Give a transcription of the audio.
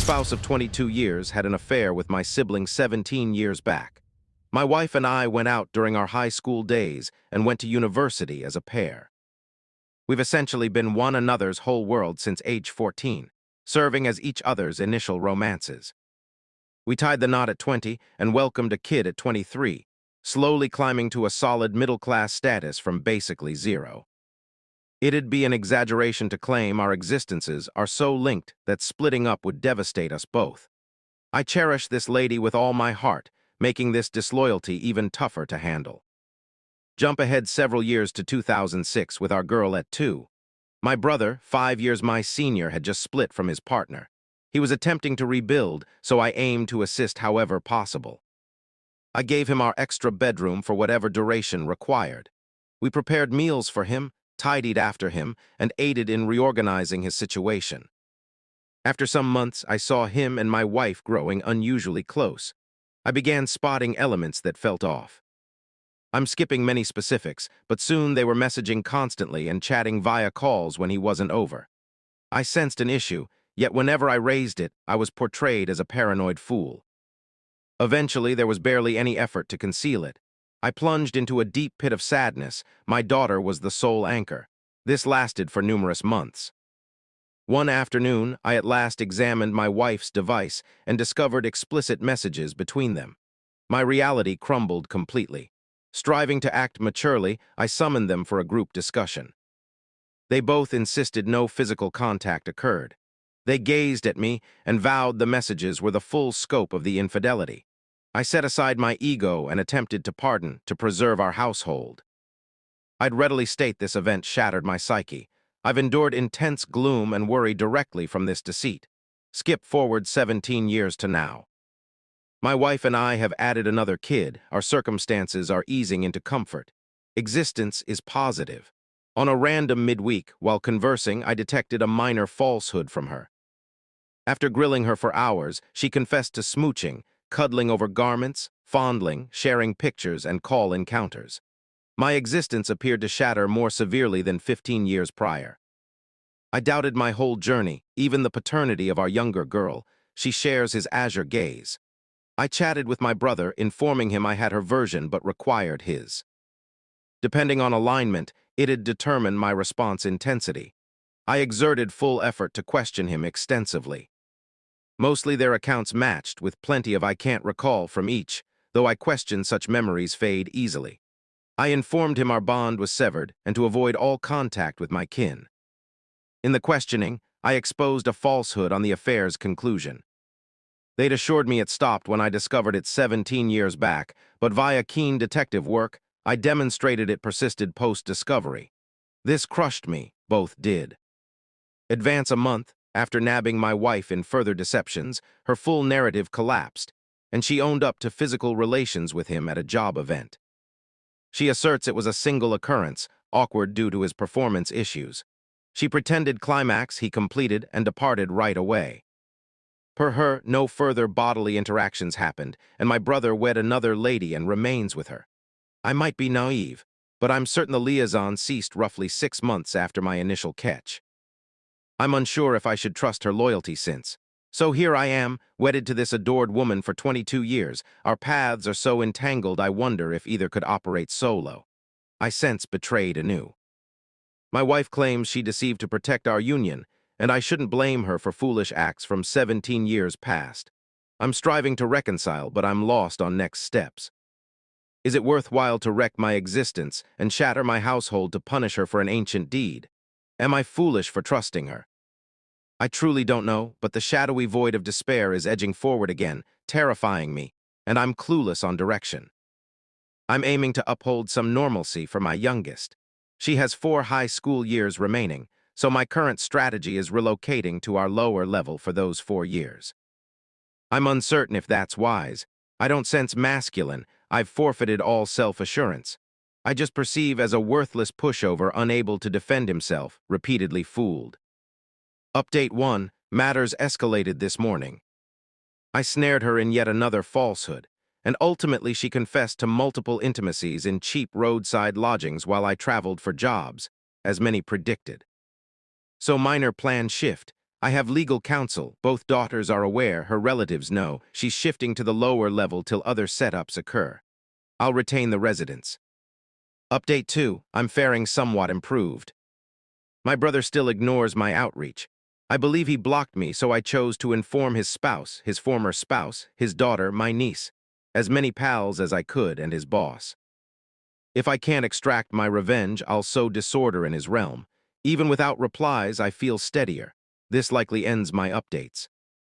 spouse of 22 years had an affair with my sibling 17 years back. My wife and I went out during our high school days and went to university as a pair. We've essentially been one another's whole world since age 14, serving as each other's initial romances. We tied the knot at 20 and welcomed a kid at 23, slowly climbing to a solid middle-class status from basically zero. It'd be an exaggeration to claim our existences are so linked that splitting up would devastate us both. I cherish this lady with all my heart, making this disloyalty even tougher to handle. Jump ahead several years to 2006 with our girl at 2. My brother, 5 years my senior, had just split from his partner. He was attempting to rebuild, so I aimed to assist however possible. I gave him our extra bedroom for whatever duration required. We prepared meals for him, tidied after him, and aided in reorganizing his situation. After some months, I saw him and my wife growing unusually close. I began spotting elements that felt off. I'm skipping many specifics, but soon they were messaging constantly and chatting via calls when he wasn't over. I sensed an issue, yet whenever I raised it, I was portrayed as a paranoid fool. Eventually, there was barely any effort to conceal it. I plunged into a deep pit of sadness. My daughter was the sole anchor. This lasted for numerous months. One afternoon, I at last examined my wife's device and discovered explicit messages between them. My reality crumbled completely. Striving to act maturely, I summoned them for a group discussion. They both insisted no physical contact occurred. They gazed at me and vowed the messages were the full scope of the infidelity. I set aside my ego and attempted to pardon to preserve our household. I'd readily state this event shattered my psyche. I've endured intense gloom and worry directly from this deceit. Skip forward 17 years to now. My wife and I have added another kid. Our circumstances are easing into comfort. Existence is positive. On a random midweek, while conversing, I detected a minor falsehood from her. After grilling her for hours, she confessed to smooching, cuddling over garments, fondling, sharing pictures, and call encounters. My existence appeared to shatter more severely than 15 years prior. I doubted my whole journey, even the paternity of our younger girl. She shares his azure gaze. I chatted with my brother, informing him I had her version but required his. Depending on alignment, it'd determine my response intensity. I exerted full effort to question him extensively. Mostly their accounts matched, with plenty of I can't recall from each, though I question such memories fade easily. I informed him our bond was severed and to avoid all contact with my kin. In the questioning, I exposed a falsehood on the affair's conclusion. They'd assured me it stopped when I discovered it 17 years back, but via keen detective work, I demonstrated it persisted post-discovery. This crushed me, both did. Advance a month, after nabbing my wife in further deceptions, her full narrative collapsed, and she owned up to physical relations with him at a job event. She asserts it was a single occurrence, awkward due to his performance issues. She pretended climax he completed and departed right away. Per her, no further bodily interactions happened, and my brother wed another lady and remains with her. I might be naive, but I'm certain the liaison ceased roughly 6 months after my initial catch. I'm unsure if I should trust her loyalty since. So here I am, wedded to this adored woman for 22 years. Our paths are so entangled I wonder if either could operate solo. I sense betrayed anew. My wife claims she deceived to protect our union, and I shouldn't blame her for foolish acts from 17 years past. I'm striving to reconcile, but I'm lost on next steps. Is it worthwhile to wreck my existence and shatter my household to punish her for an ancient deed? Am I foolish for trusting her? I truly don't know, but the shadowy void of despair is edging forward again, terrifying me, and I'm clueless on direction. I'm aiming to uphold some normalcy for my youngest. She has 4 high school years remaining, so my current strategy is relocating to our lower level for those 4 years. I'm uncertain if that's wise. I don't sense masculine. I've forfeited all self-assurance. I just perceive as a worthless pushover unable to defend himself, repeatedly fooled. Update 1. Matters escalated this morning. I snared her in yet another falsehood, and ultimately she confessed to multiple intimacies in cheap roadside lodgings while I traveled for jobs, as many predicted. So minor plan shift. I have legal counsel. Both daughters are aware, her relatives know. She's shifting to the lower level till other setups occur. I'll retain the residence. Update 2. I'm faring somewhat improved. My brother still ignores my outreach. I believe he blocked me, so I chose to inform his spouse, his former spouse, his daughter, my niece, as many pals as I could, and his boss. If I can't extract my revenge, I'll sow disorder in his realm. Even without replies, I feel steadier. This likely ends my updates.